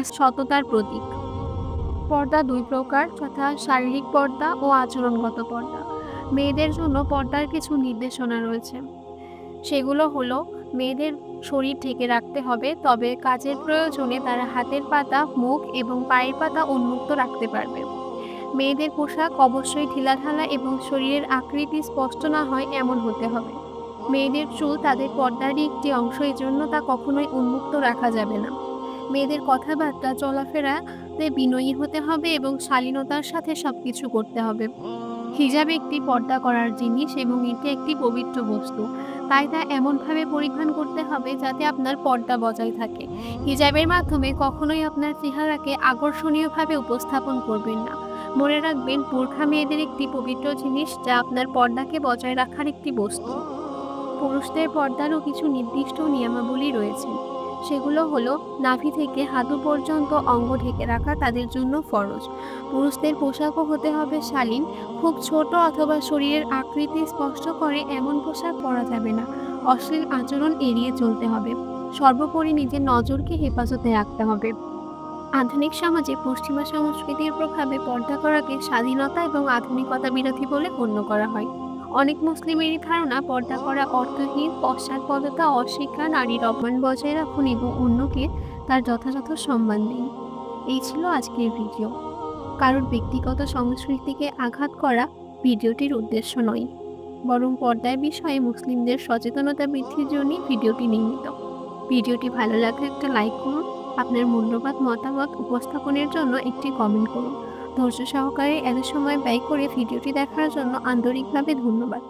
সততার প্রতীক। পর্দা দুই প্রকার, যথা শারীরিক পর্দা ও আচরণগত পর্দা। মেয়েদের জন্য পর্দার কিছু নির্দেশনা রয়েছে। সেগুলো হলো, মেয়েদের শরীর ঢেকে রাখতে হবে, তবে কাজের প্রয়োজনে তারা হাতের পাতা, মুখ এবং পায়ের পাতা উন্মুক্ত রাখতে পারবে। মেয়েদের পোশাক অবশ্যই ঢিলাঢালা এবং শরীরের আকৃতি স্পষ্ট না হয় এমন হতে হবে। মেয়েদের চুল তাদের পর্দারই একটি অংশ, এজন্য তা কখনোই উন্মুক্ত রাখা যাবে না। মেয়েদের কথাবার্তা চলাফেরাতে বিনয়ী হতে হবে এবং শালীনতার সাথে সবকিছু করতে হবে। হিজাব একটি পর্দা করার জিনিস এবং এটি একটি পবিত্র বস্তু, তাই তা এমনভাবে পরিধান করতে হবে যাতে আপনার পর্দা বজায় থাকে। হিজাবের মাধ্যমে কখনোই আপনার চেহারাকে আকর্ষণীয়ভাবে উপস্থাপন করবেন না। মনে রাখবেন, বোরখা মেয়েদের একটি পবিত্র জিনিস, যা আপনার পর্দাকে বজায় রাখার একটি বস্তু। পুরুষদের পর্দারও কিছু নির্দিষ্ট নিয়মাবলী রয়েছে। সেগুলো হলো, নাভি থেকে হাঁটু পর্যন্ত অঙ্গ ঢেকে রাখা তাদের জন্য ফরজ। পুরুষদের পোশাকও হতে হবে শালীন। খুব ছোট অথবা শরীরের আকৃতি স্পষ্ট করে এমন পোশাক পরা যাবে না। অশ্লীল আচরণ এড়িয়ে চলতে হবে। সর্বোপরি নিজের নজরকে হেফাজতে রাখতে হবে। আধুনিক সমাজে পশ্চিমা সংস্কৃতির প্রভাবে পর্দা করাকে স্বাধীনতা এবং আধুনিকতা বিরোধী বলে গণ্য করা হয়। অনেক মুসলিমেরই ধারণা, পর্দা করা অর্থহীন, পশ্চাৎপদতা অস্বীকার, নারীর অপমান বজায় রাখুন এবং অন্যকে তার যথাযথ সম্মান দিন। এই ছিল আজকের ভিডিও। কারোর ব্যক্তিগত সংস্কৃতিকে আঘাত করা ভিডিওটির উদ্দেশ্য নয়, বরং পর্দার বিষয়ে মুসলিমদের সচেতনতা বৃদ্ধির জন্যই ভিডিওটি নির্মিত। ভিডিওটি ভালো লাগলে একটা লাইক করুন। আপনার মূল্যবান মতামত উপস্থাপনের জন্য একটি কমেন্ট করুন। ধৈর্য সহকারে এত সময় ব্যয় করে ভিডিওটি দেখার জন্য আন্তরিকভাবে ধন্যবাদ।